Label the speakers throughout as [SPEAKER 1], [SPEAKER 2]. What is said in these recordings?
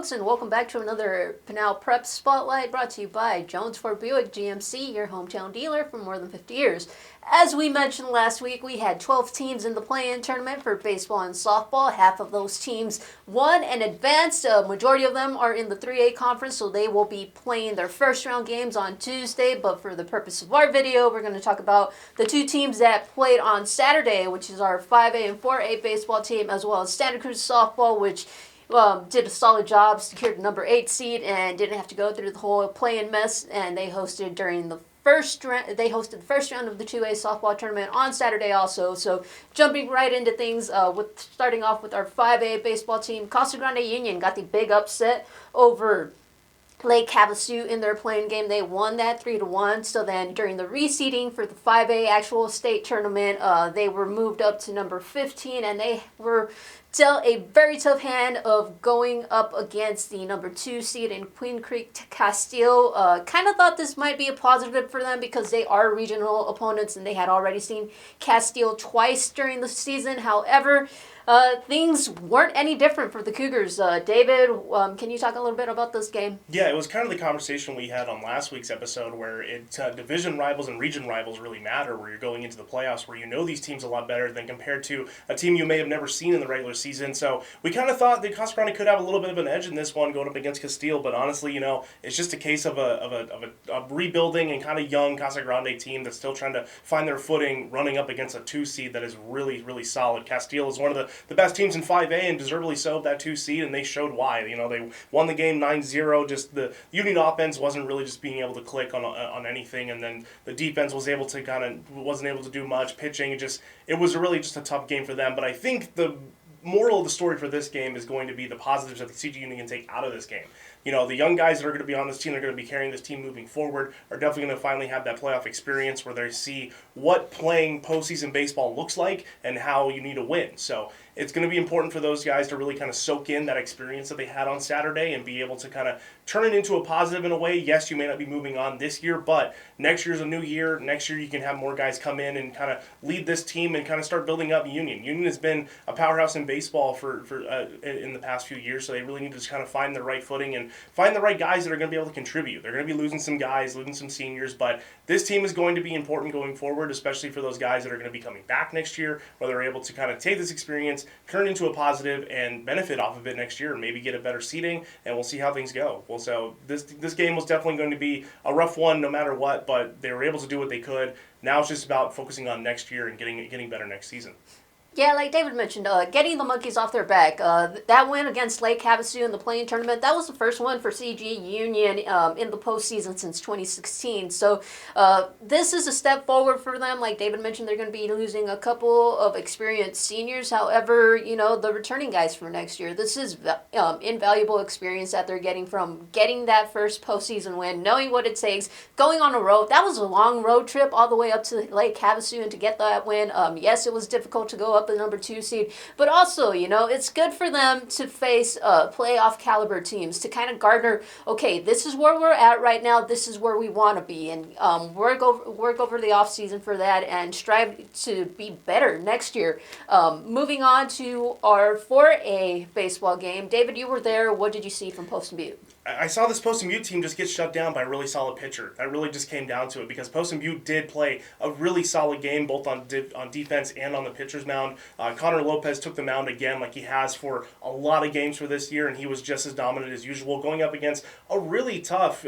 [SPEAKER 1] folks, and welcome back to another Pinal Prep Spotlight brought to you by Jones Ford Buick GMC, your hometown dealer for more than 50 years. As we mentioned last week, we had 12 teams in the play-in tournament for baseball and softball. Half of those teams won and advanced. A majority of them are in the 3A conference, so they will be playing their first round games on Tuesday. But for the purpose of our video, we're going to talk about the two teams that played on Saturday, which is our 5A and 4A baseball team, as well as Santa Cruz softball, which did a solid job, secured the number 8 seed, and didn't have to go through the whole play-in mess. And they hosted the first round of the 2A softball tournament on Saturday also. So jumping right into things, with starting off with our 5A baseball team, Casa Grande Union got the big upset over Lake Havasu in their playing game. They won that 3-1. So then during the reseeding for the 5A actual state tournament, they were moved up to number 15, and they were dealt a very tough hand of going up against the number 2 seed in Queen Creek Castile. Kind of thought this might be a positive for them because they are regional opponents and they had already seen Castile twice during the season. However, things weren't any different for the Cougars. David, can you talk a little bit about this game?
[SPEAKER 2] Yeah, it was kind of the conversation we had on last week's episode where division rivals and region rivals really matter, where you're going into the playoffs where you know these teams a lot better than compared to a team you may have never seen in the regular season. So we kind of thought that Casa Grande could have a little bit of an edge in this one going up against Castile, but honestly, it's just a case of a rebuilding and kind of young Casa Grande team that's still trying to find their footing running up against a 2 seed that is really, really solid. Castile is one of the best teams in 5A and deservedly so of that 2 seed, and they showed why. They won the game 9-0. Just the Union offense wasn't really just being able to click on anything, and then the defense wasn't able to do much. Pitching, it was really just a tough game for them. But I think the moral of the story for this game is going to be the positives that the CG Union can take out of this game. The young guys that are going to be on this team, they're going to be carrying this team moving forward, are definitely going to finally have that playoff experience where they see what playing postseason baseball looks like and how you need to win. So it's going to be important for those guys to really kind of soak in that experience that they had on Saturday and be able to kind of turn it into a positive in a way. Yes, you may not be moving on this year, but next year's a new year. Next year you can have more guys come in and kind of lead this team and kind of start building up Union. Union has been a powerhouse in baseball for in the past few years, so they really need to just kind of find the right footing and find the right guys that are going to be able to contribute. They're going to be losing some guys, losing some seniors, but this team is going to be important going forward, especially for those guys that are going to be coming back next year, where they're able to kind of take this experience, turn it into a positive, and benefit off of it next year, and maybe get a better seeding, and we'll see how things go. Well, so this game was definitely going to be a rough one no matter what, but they were able to do what they could. Now it's just about focusing on next year and getting better next season.
[SPEAKER 1] Yeah, like David mentioned, getting the monkeys off their back. That win against Lake Havasu in the play-in tournament, that was the first one for CG Union in the postseason since 2016. So this is a step forward for them. Like David mentioned, they're going to be losing a couple of experienced seniors. However, the returning guys for next year, this is invaluable experience that they're getting from getting that first postseason win, knowing what it takes, going on a road. That was a long road trip all the way up to Lake Havasu, and to get that win, yes, it was difficult to go up the number 2 seed, but also, it's good for them to face playoff caliber teams to kind of garner, okay, this is where we're at right now, this is where we want to be, and work over the off season for that and strive to be better next year. Moving on to our 4A baseball game. David, you were there. What did you see from Poston Butte?
[SPEAKER 2] I saw this Poston Butte team just get shut down by a really solid pitcher. That really just came down to it because Poston Butte did play a really solid game both on defense and on the pitcher's mound. Connor Lopez took the mound again like he has for a lot of games for this year, and he was just as dominant as usual, going up against a really tough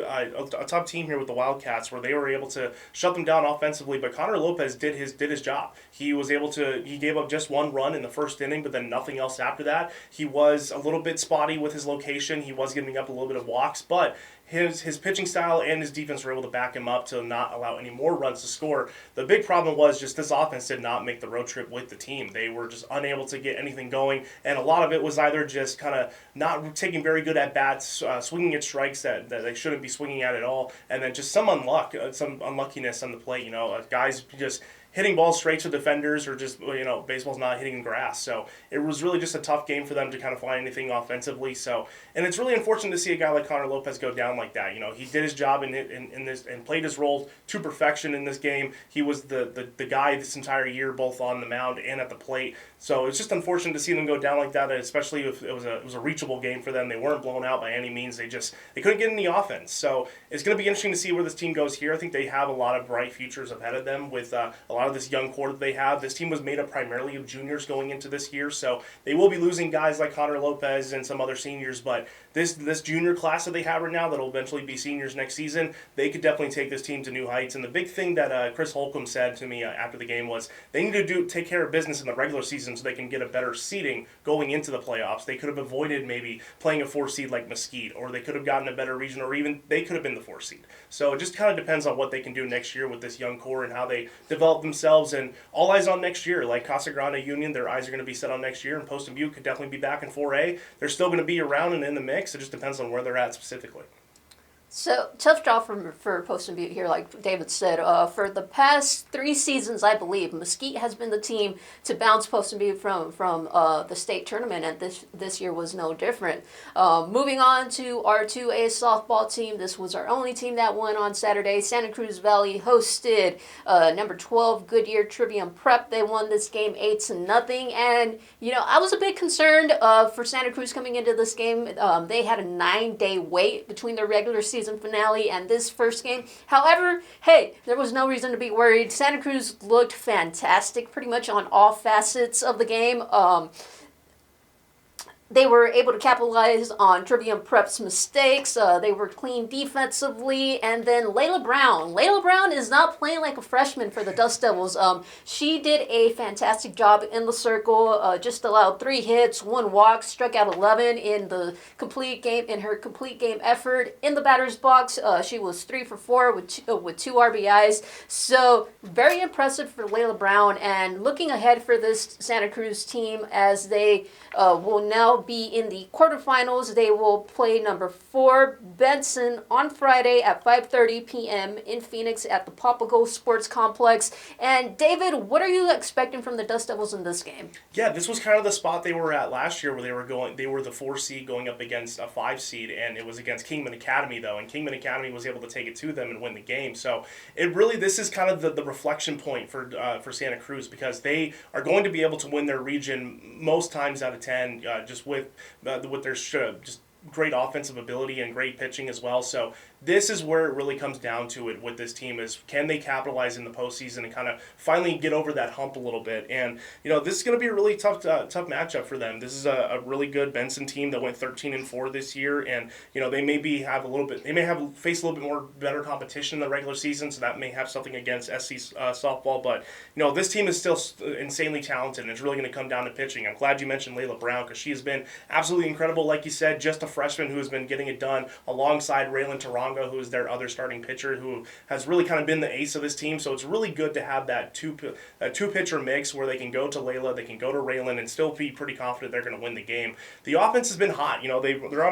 [SPEAKER 2] team here with the Wildcats, where they were able to shut them down offensively. But Connor Lopez did his job. He gave up just 1 run in the first inning, but then nothing else after that. He was a little bit spotty with his location. He was giving up a little bit of walks, but his pitching style and his defense were able to back him up to not allow any more runs to score. The big problem was just this offense did not make the road trip with the team. They were just unable to get anything going, and a lot of it was either just kind of not taking very good at bats, swinging at strikes that they shouldn't be swinging at all, and then just some unluckiness on the plate. Guys just hitting balls straight to defenders or just, baseball's not hitting grass. So it was really just a tough game for them to kind of find anything offensively. So, and it's really unfortunate to see a guy like Connor Lopez go down like that. He did his job in this and played his role to perfection in this game. He was the guy this entire year, both on the mound and at the plate. So it's just unfortunate to see them go down like that, especially if it was a reachable game for them. They weren't blown out by any means. They couldn't get any offense. So it's going to be interesting to see where this team goes here. I think they have a lot of bright futures ahead of them with a lot of this young core that they have. This team was made up primarily of juniors going into this year, so they will be losing guys like Connor Lopez and some other seniors, but this junior class that they have right now that will eventually be seniors next season, they could definitely take this team to new heights. And the big thing that Chris Holcomb said to me after the game was they need to take care of business in the regular season so they can get a better seeding going into the playoffs. They could have avoided maybe playing a 4 seed like Mesquite, or they could have gotten a better region, or even they could have been the 4 seed. So it just kind of depends on what they can do next year with this young core and how they develop themselves. And all eyes on next year. Like Casa Grande Union, their eyes are going to be set on next year, and Post and Butte could definitely be back in 4A. They're still going to be around and in the mix. It just depends on where they're at specifically.
[SPEAKER 1] So, tough job for Post and Butte here, like David said. For the past 3 seasons, I believe, Mesquite has been the team to bounce Post and Butte from the state tournament, and this year was no different. Moving on to our 2A softball team, this was our only team that won on Saturday. Santa Cruz Valley hosted number 12 Goodyear Trivium Prep. They won this game 8-0, and I was a bit concerned for Santa Cruz coming into this game. They had a 9-day wait between their regular season finale and this first game. However, hey, there was no reason to be worried. Santa Cruz looked fantastic pretty much on all facets of the game. They were able to capitalize on Trivium Prep's mistakes. They were clean defensively. And then Layla Brown. Layla Brown is not playing like a freshman for the Dust Devils. She did a fantastic job in the circle. Just allowed 3 hits, 1 walk, struck out 11 in her complete game effort. In the batter's box, she was 3 for 4 with 2 RBIs. So very impressive for Layla Brown. And looking ahead for this Santa Cruz team, as they will now be in the quarterfinals. They will play number 4 Benson on Friday at 5:30 p.m. in Phoenix at the Papago Sports Complex. And David, what are you expecting from the Dust Devils in this game?
[SPEAKER 2] Yeah, this was kind of the spot they were at last year, where they were the 4 seed going up against a 5 seed, and it was against Kingman Academy though, and Kingman Academy was able to take it to them and win the game. So this is kind of the reflection point for Santa Cruz, because they are going to be able to win their region most times out of 10, just with their just great offensive ability and great pitching as well. So this is where it really comes down to it with this team, is can they capitalize in the postseason and kind of finally get over that hump a little bit. And this is going to be a really tough matchup for them. This is a really good Benson team that went 13-4 this year, and they may face a little bit more better competition in the regular season, so that may have something against SC softball. But this team is still insanely talented, and it's really going to come down to pitching. I'm glad you mentioned Layla Brown, because she has been absolutely incredible. Like you said, just a freshman who has been getting it done alongside Raylan Taronga, who is their other starting pitcher, who has really kind of been the ace of this team. So it's really good to have that two pitcher mix where they can go to Layla, they can go to Raylan, and still be pretty confident they're going to win the game. The offense has been hot. They're on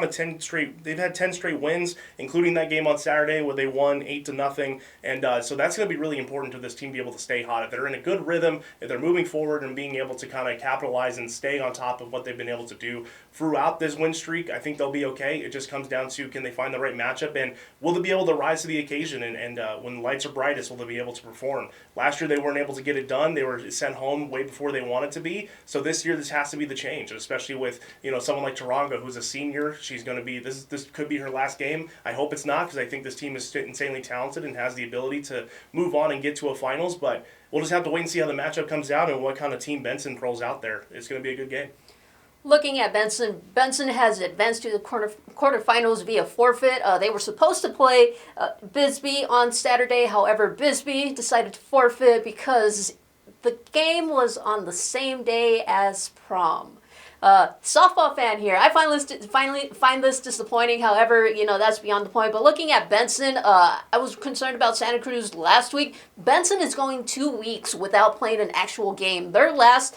[SPEAKER 2] they've had 10 straight wins, including that game on Saturday where they won 8-0, and so that's going to be really important to this team to be able to stay hot. If they're in a good rhythm, if they're moving forward and being able to kind of capitalize and stay on top of what they've been able to do throughout this win streak, I think they'll be okay. It just comes down to, can they find the right matchup, and will they be able to rise to the occasion, and when the lights are brightest, will they be able to perform? Last year they weren't able to get it done. They were sent home way before they wanted to be. So this year this has to be the change, especially with someone like Taronga, who's a senior. She's going to be this could be her last game. I hope it's not, because I think this team is insanely talented and has the ability to move on and get to a finals. But we'll just have to wait and see how the matchup comes out and what kind of team Benson rolls out there. It's going to be a good game.
[SPEAKER 1] Looking at Benson has advanced to the quarterfinals via forfeit. They were supposed to play Bisbee on Saturday. However, Bisbee decided to forfeit because the game was on the same day as prom. Softball fan here. I find this disappointing. However, that's beyond the point. But looking at Benson, I was concerned about Santa Cruz last week. Benson is going 2 weeks without playing an actual game. Their last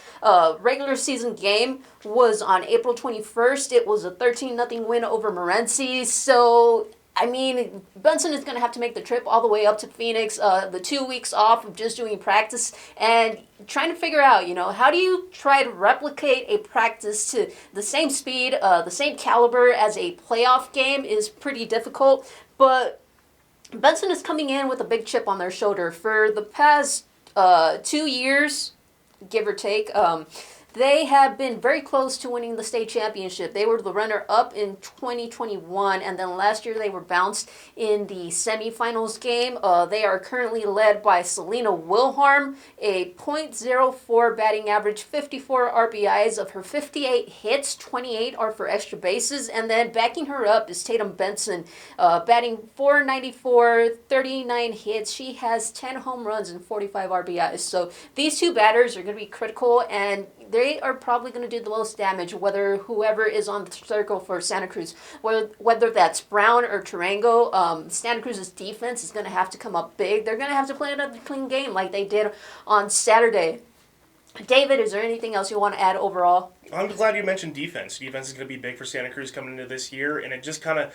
[SPEAKER 1] regular season game was on April 21st. It was a 13-0 win over Morenci. So I mean, Benson is going to have to make the trip all the way up to Phoenix, the 2 weeks off of just doing practice, and trying to figure out, how do you try to replicate a practice to the same speed, the same caliber as a playoff game is pretty difficult, but Benson is coming in with a big chip on their shoulder. For the past 2 years, give or take, they have been very close to winning the state championship. They were the runner-up in 2021, and then last year they were bounced in the semifinals game. They are currently led by Selena Wilharm, a .04 batting average, 54 RBIs. Of her 58 hits, 28 are for extra bases, and then backing her up is Tatum Benson, batting .494, 39 hits. She has 10 home runs and 45 RBIs. So these two batters are going to be critical, and they are probably going to do the most damage, whether whoever is on the circle for Santa Cruz, whether that's Brown or Tarango. Santa Cruz's defense is going to have to come up big. They're going to have to play another clean game like they did on Saturday. David, is there anything else you want to add overall?
[SPEAKER 2] I'm glad you mentioned defense. Defense is going to be big for Santa Cruz coming into this year, and it just kind of,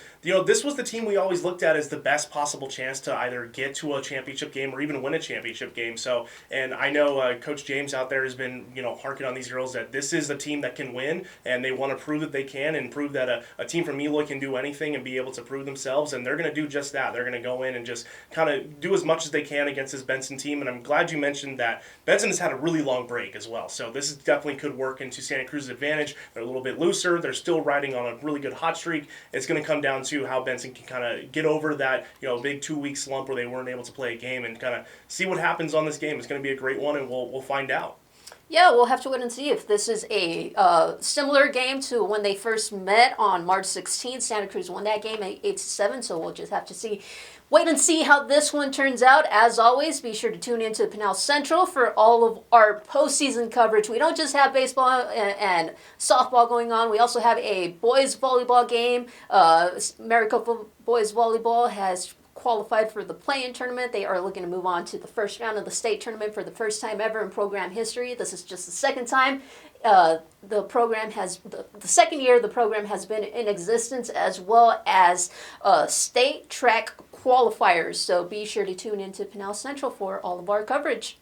[SPEAKER 2] this was the team we always looked at as the best possible chance to either get to a championship game or even win a championship game. So, and I know Coach James out there has been, harking on these girls that this is a team that can win, and they want to prove that they can and prove that a team from Eloy can do anything and be able to prove themselves, and they're going to do just that. They're going to go in and just kind of do as much as they can against this Benson team, and I'm glad you mentioned that Benson has had a really long break as well. So this is definitely could work into Santa Cruz's advantage. They're a little bit looser. They're still riding on a really good hot streak. It's going to come down to how Benson can kind of get over that, big 2-week slump where they weren't able to play a game and kind of see what happens on this game. It's going to be a great one, and we'll find out.
[SPEAKER 1] Yeah, we'll have to wait and see if this is a similar game to when they first met on March 16th. Santa Cruz won that game 8-7, so we'll just have to see. Wait and see how this one turns out. As always, be sure to tune into Pinal Central for all of our postseason coverage. We don't just have baseball and softball going on. We also have a boys volleyball game. Maricopa Boys Volleyball has qualified for the play-in tournament. They are looking to move on to the first round of the state tournament for the first time ever in program history. This is just the second time. The second year the program has been in existence, as well as state track qualifiers. So be sure to tune into Pinal Central for all of our coverage.